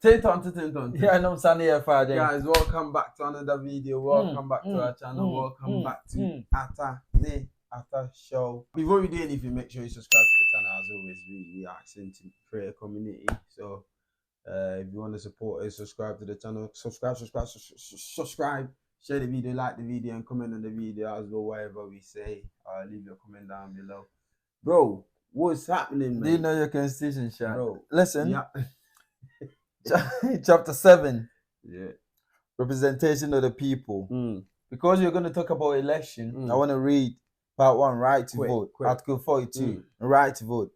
Yeah, no, Sunny Friday. Guys, welcome back to another video. Welcome back to our channel. Welcome back to Ata Show. Before we do anything, make sure you subscribe to the channel. As always, we are asking to prayer community. So if you want to support us, subscribe to the channel. Subscribe. Share the video, like the video, and comment on the video as well. Whatever we say, leave your comment down below. Bro, what's happening, man? Do you know your constitution, Sean? Bro, listen. Yeah. Chapter 7. Yeah. Representation of the people. Because you're going to talk about election, I want to read part 1, right to vote. Article 42, right to vote.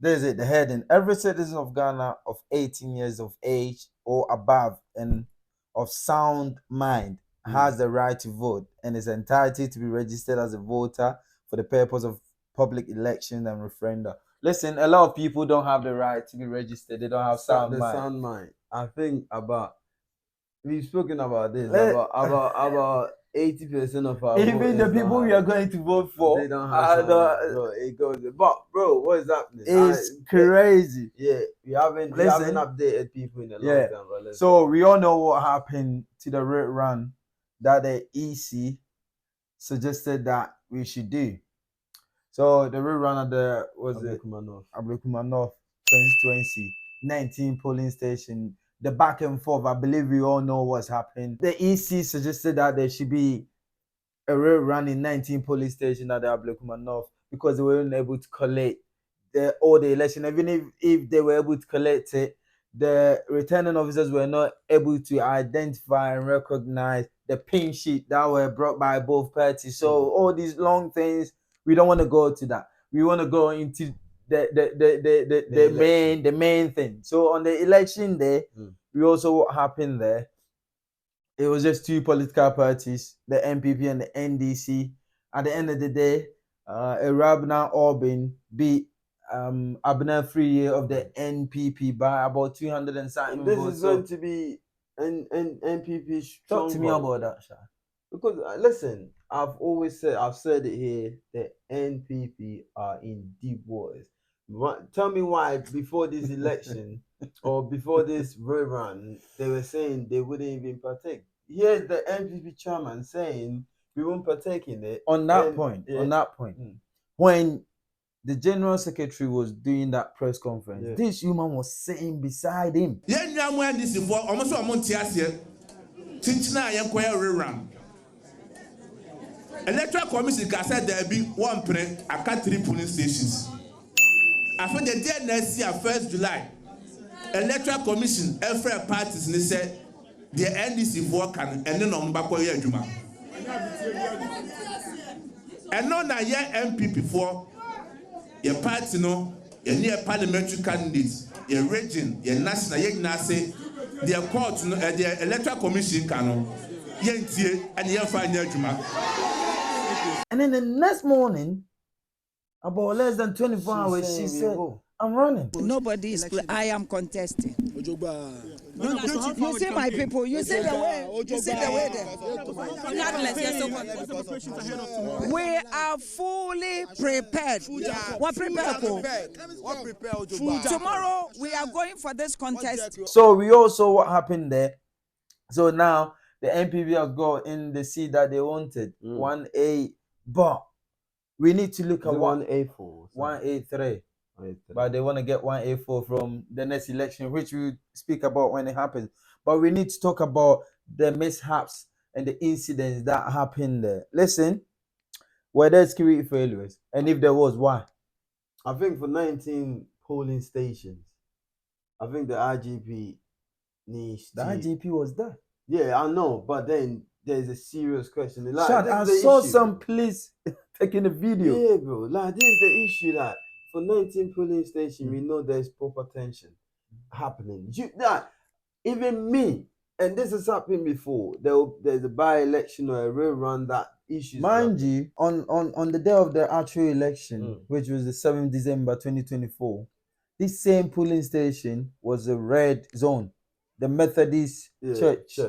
There's it, the heading. Every citizen of Ghana of 18 years of age or above and of sound mind has the right to vote and is entitled to be registered as a voter for the purpose of public elections and referenda. Listen, a lot of people don't have the right to be registered. They don't have sound mind. I think we've spoken about this. About 80% of our even the people we are going to vote for, they don't have bro, it goes. But bro, what is happening? It's crazy. Yeah, we haven't updated people in a long time. So we all know what happened to the RERun that the EC suggested that we should do. So the RERun at the Ablekuma North 2020 19 polling station. The back and forth, I believe we all know what's happened. The EC suggested that there should be a RERun in 19 polling stations at the Ablekuma North because they weren't able to collect all the election. Even if they were able to collect it, the returning officers were not able to identify and recognize the pin sheet that were brought by both parties. So all these long things, we don't want to go to that. We want to go into the main thing. So on the election day, we also what happened there. It was just two political parties, the NPP and the NDC. At the end of the day, Rabna Orbin beat Abner 3 year of the NPP by about 200 and something. This is going to be an NPP strong. Talk to me about that, Sha. Because listen, I've said it here, the NPP are in deep waters. Tell me why before this election or before this RERun, they were saying they wouldn't even partake. Here's the NPP chairman saying we won't partake in it. On that point, when the general secretary was doing that press conference, this woman was sitting beside him. Electoral Commission said there be one print at 3 polling stations. After the day next year, 1st July, Electoral Commission, every parties they said the NDC work and then on back where you are. And now that your MPP for your party, no, your near parliamentary candidates, your region, your national, your nasa, their court, the Electoral Commission can and your final juma. And then the next morning, about less than 24 hours, she said, I'm running. Nobody is I am contesting. You see my people, you see the way. You see the way there. We are fully prepared. What prepared for? Tomorrow we are going for this contest. So we also what happened there. So now the NPP have got in the seat that they wanted, 1A, but we need to look at 1A4, 1A3. But they want to get 1A4 from the next election, which we'll speak about when it happens. But we need to talk about the mishaps and the incidents that happened there. Listen, were there security failures? And if there was, why? I think for 19 polling stations, I think the IGP needs The IGP was there. Yeah, I know, but then there's a serious question. Like, I saw some police taking a video. Yeah, bro. Like, this is the issue. Like, for 19 polling stations, we know there's proper tension happening. Even me, and this has happened before. There's a by-election or a RERun that issues. Mind you, on the day of the actual election, which was the 7th December 2024, this same polling station was a red zone. The Methodist church.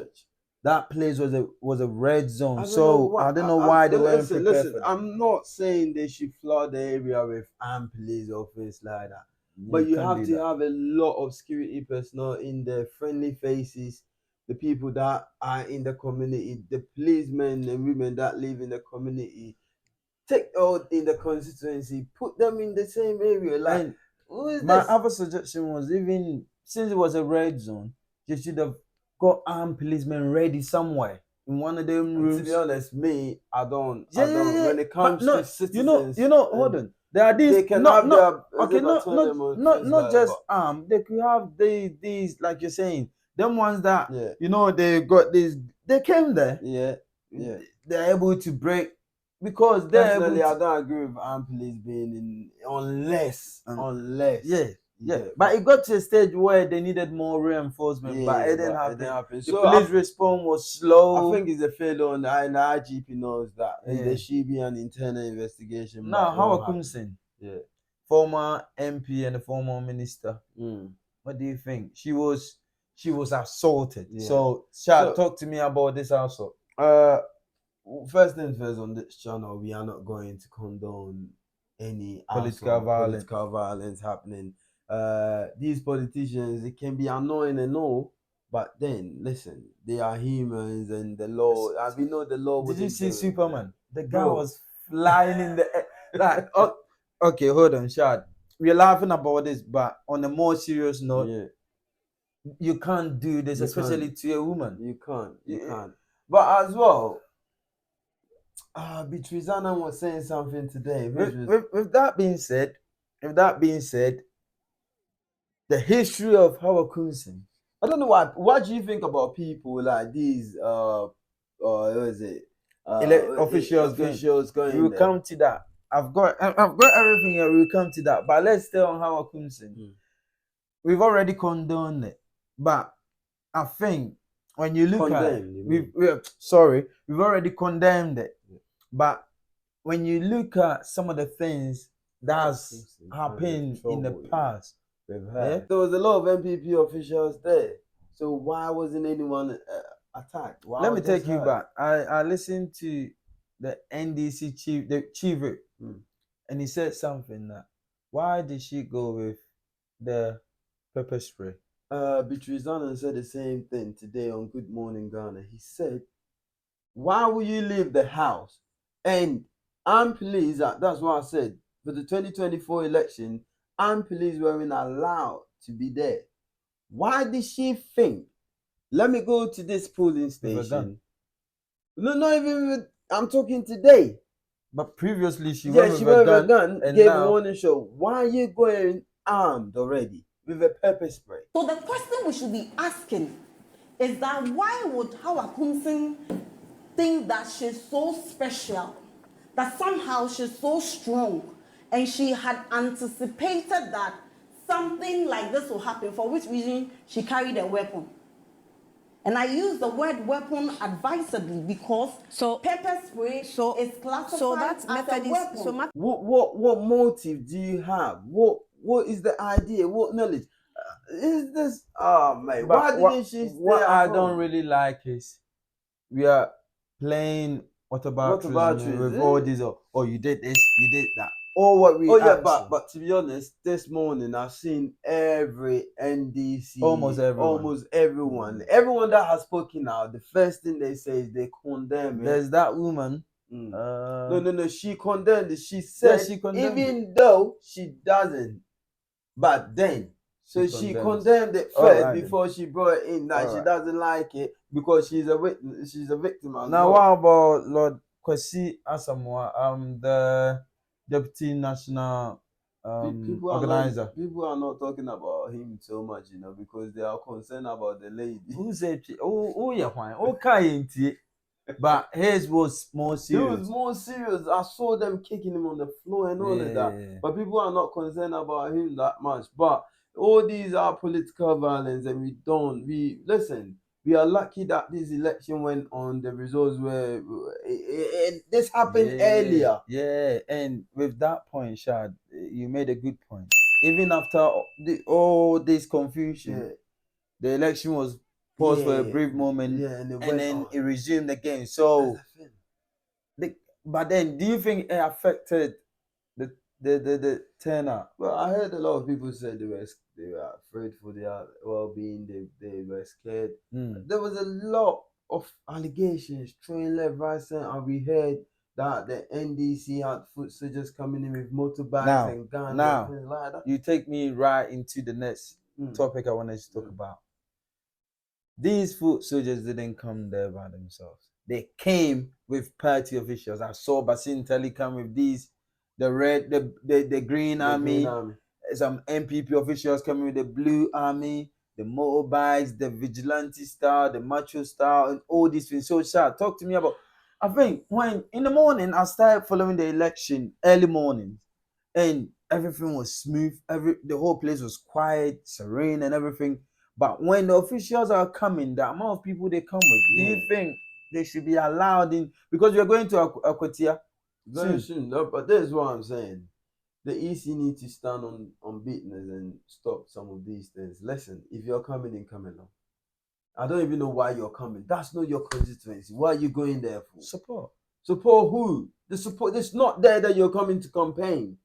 That place was a red zone. I don't know why they weren't prepared. Listen, I'm not saying they should flood the area with armed police officers like that. But you have to that. have a lot of security personnel in the friendly faces, the people that are in the community, the policemen and women that live in the community. Take out in the constituency, put them in the same area. Like, And who is my this? other suggestion was, even since it was a red zone, you should have got armed policemen ready somewhere in one of them rooms. To be honest, me, I don't. Yeah. When it comes to citizens, hold on. There are these. they can not just they could have these like you're saying, them ones that they got these. They came there. Yeah. They're able to break because Personally, I don't agree with armed police being in unless. Yeah. But it got to a stage where they needed more reinforcement, but it didn't happen. The police response was slow. I think it's a failure and the IGP knows that. There should be an internal investigation. Now, Howard Kumsin, former MP and a former minister, what do you think? She was assaulted. Yeah. So, talk to me about this also. First things first, on this channel, we are not going to condone any political violence happening. These politicians, it can be annoying and all, but then listen, they are humans and the law, as we know, the law. Did you see Superman? The guy was flying in the air. Like, okay, hold on, Shad. We're laughing about this, but on a more serious note, you can't do this, especially to a woman. You can't. But as well, Beatrice Anna was saying something today. With that being said, the history of Howard Kumsin. I don't know what do you think about people like these what is it? Officials going. We'll come to that. I've got everything here. We'll come to that. But let's stay on Howard Kumsin. We've already condoned it, but I think when you look at it, we've already condemned it. But when you look at some of the things that's happened in the past, there was a lot of MPP officials there. So why wasn't anyone attacked? Let me take you back. I listened to the NDC chief whip, and he said something that, why did she go with the pepper spray? Beatrice Annan said the same thing today on Good Morning Ghana. He said, why will you leave the house? And armed police, that's what I said, for the 2024 election, armed police weren't allowed to be there. Why did she think, let me go to this polling station? No, not even with, I'm talking today. But previously she went with a gun and gave a warning shot. Why are you going armed already with a pepper spray? So the question we should be asking is that why would Howard Kumsin think that she's so special, that somehow she's so strong, and she had anticipated that something like this will happen, for which reason she carried a weapon. And I use the word weapon advisedly because pepper spray is classified as a weapon. What motive do you have? What is the idea? What knowledge? Is this? Oh man, why didn't she stay What I home? don't really like is we are playing whataboutism with all these. Oh, you did this, you did that. Or what we but to be honest, this morning I've seen every NDC, almost everyone that has spoken out. The first thing they say is they condemn it. There's that woman. No, she condemned it. She said even though she doesn't, but then she condemned it first before she brought it in. That she doesn't like it because she's a victim. She's a victim. Now what about Lord Kwesi Asamoah, the Deputy National Organizer? People are not talking about him so much, because they are concerned about the lady. Who said? But his was more serious. He was more serious. I saw them kicking him on the floor and all of that. But people are not concerned about him that much. But all these are political violence, and listen. We are lucky that this election went on. The results were. This happened earlier. Yeah, and with that point, Shad, you made a good point. Even after all this confusion, the election was paused for a brief moment, and then it resumed again. So, but then, do you think it affected the turnout. Well, I heard a lot of people said they were afraid for their well-being. They were scared. There was a lot of allegations throwing left, right, center, and we heard that the NDC had foot soldiers coming in with motorbikes and guns and things like that. You take me right into the next topic I wanted to talk about. These foot soldiers didn't come there by themselves. They came with party officials. I saw Basin Telly come with these, the green army, some MPP officials coming with the blue army, the motorbikes, the vigilante style, the macho style, and all these things. So, Shah, talk to me about. I think when in the morning I started following the election early morning, and everything was smooth. The whole place was quiet, serene, and everything. But when the officials are coming, the amount of people they come with, do you think they should be allowed in? Because we're going to Akwatia very soon. No, but this is what I'm saying. The EC need to stand on business and stop some of these things. Listen, if you're coming in, come along. I don't even know why you're coming. That's not your constituency. Why are you going there for? Support. Support who? The support. It's not there that you're coming to campaign.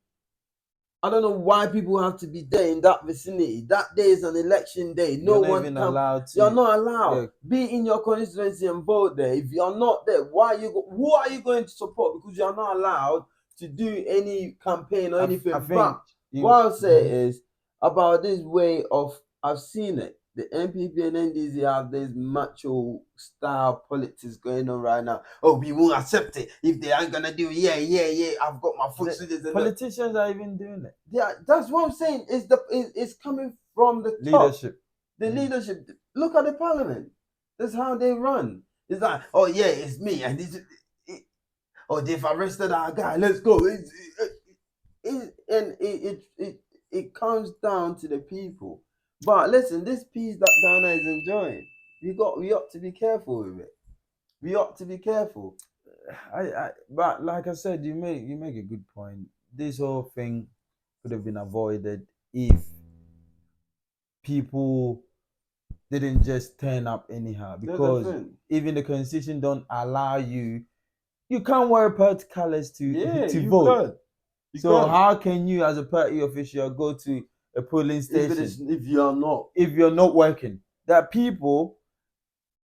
I don't know why people have to be there in that vicinity. That day is an election day. No one can. Allowed to. You're not allowed. Yeah. Be in your constituency and vote there. If you're not there, who are you going to support? Because you're not allowed to do any campaign or anything. But what I'll say is about this way of, I've seen it. The MPP and NDC have this macho style politics going on right now. Oh, we won't accept it if they aren't gonna do it. Yeah. I've got my foot soldiers. Politicians are even doing it. Yeah, that's what I'm saying. It's coming from the leadership. Top. The leadership. Look at the parliament. That's how they run. It's like, oh yeah, it's me, and they've arrested our guy. Let's go. It comes down to the people. But listen, this peace that Ghana is enjoying, we ought to be careful with it. We ought to be careful. But like I said, you make a good point. This whole thing could have been avoided if people didn't just turn up anyhow. Because even the constitution don't allow you. You can't wear party colors to vote. So how can you, as a party official, go to a polling station if you're not working? That people,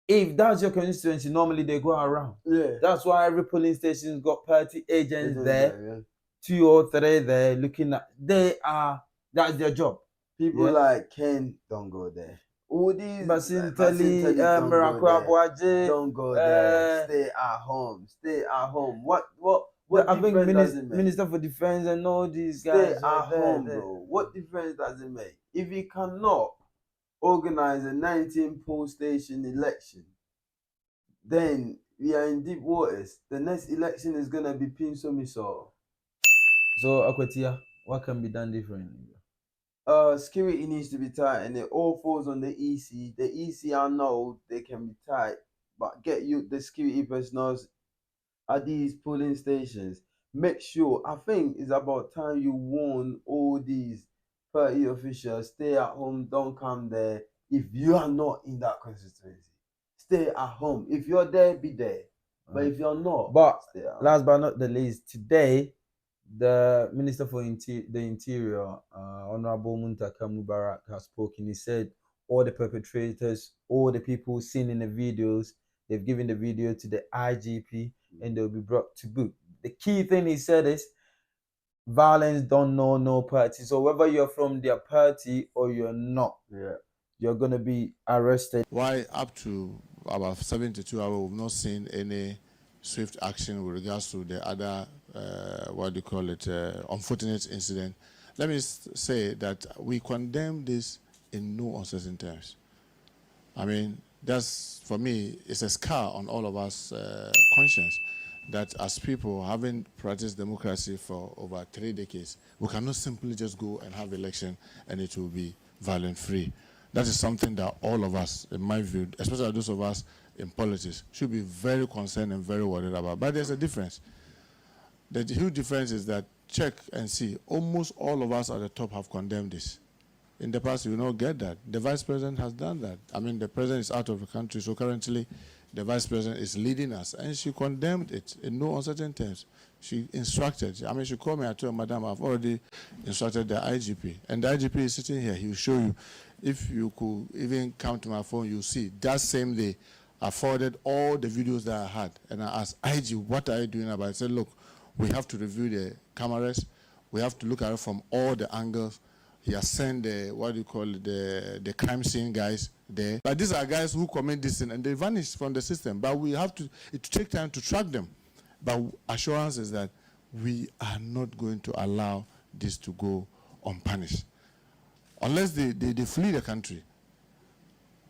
if that's your constituency, normally they go around. Yeah. That's why every polling station got party agents there, 2 or 3 there looking at. That's their job. People like Ken don't go there. All these Basin Telly, Miracle Abuaje, don't go there. Stay at home. Stay at home. What I think Minister for Defense and all these guys stay at home, bro. What difference does it make? If you cannot organize a 19 poll station election, then we are in deep waters. The next election is gonna be Pinso Miso. So Akwatia, what can be done differently? Security needs to be tight, and it all falls on the EC. The EC, I know they can be tight, but get you the security personnel at these polling stations. Make sure, I think it's about time you warn all these party officials, stay at home, don't come there. If you are not in that constituency, stay at home. If you're there, be there. But if you're not, stay at home. Last but not the least, today, the Minister for the Interior, Honorable Muntaka Mubarak, has spoken. He said all the perpetrators, all the people seen in the videos, they've given the video to the IGP and they'll be brought to book. The key thing he said is violence don't know no party. So whether you're from their party or you're not, you're going to be arrested. Why up to about 72 hours we've not seen any swift action with regards to the other, unfortunate incident? Let me say that we condemn this in no uncertain terms. I mean, that's, for me, it's a scar on all of us conscience that as people having practiced democracy for over 3 decades, we cannot simply just go and have election and it will be violent-free. That is something that all of us, in my view, especially those of us in politics, should be very concerned and very worried about. But there's a difference. The huge difference is that, check and see, almost all of us at the top have condemned this. In the past, you will not get that. The Vice President has done that. I mean, the President is out of the country, so currently the vice president is leading us. And she condemned it in no uncertain terms. She instructed, I mean, she called me, I told her, Madam, I've already instructed the IGP. And the IGP is sitting here, he'll show you. If you could even come to my phone, you'll see. That same day, I forwarded all the videos that I had. And I asked, IG, what are you doing about it? I said, look, we have to review the cameras. We have to look at it from all the angles. He has sent the, what do you call it, the crime scene guys there. But these are guys who commit this sin and they vanish from the system. But we have to, it take time to track them. But assurance is that we are not going to allow this to go unpunished. Unless they flee the country.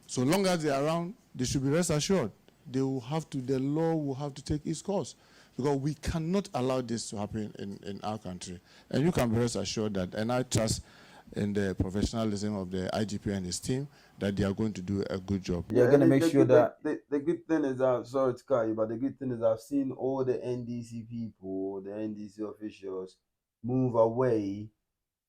So long as they are around, they should be rest assured. They will have to, the law will have to take its course. Because we cannot allow this to happen in our country. And you can be rest assured that, and I trust in the professionalism of the IGP and his team, that they are going to do a good job. They're going to make sure that... The good thing is, sorry to cut you, but the good thing is I've seen all the NDC people, the NDC officials, move away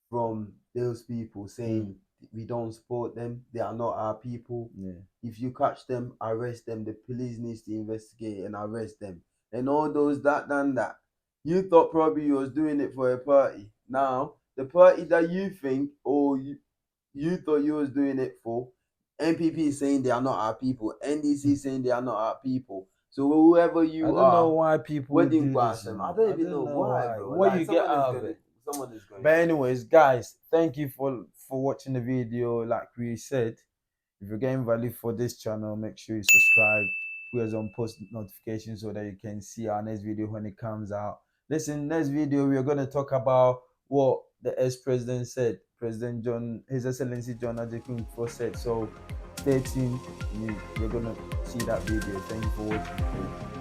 from those people saying we don't support them, they are not our people. Yeah. If you catch them, arrest them. The police needs to investigate and arrest them. And all those that. You thought probably you was doing it for a party. Now, the party that you think or you thought you was doing it for, NPP is saying they are not our people. NDC saying they are not our people. So whoever you are, I don't know why people do this. I don't even know why, bro. What you get out of it? Someone is going. But anyways, guys, thank you for watching the video. Like we said, if you're getting value for this channel, make sure you subscribe, put us on post notifications so that you can see our next video when it comes out. Listen, next video we are going to talk about what the ex-president said. President John, His Excellency John Ablekuma said. So stay tuned. You're going to see that video. Thank you for watching.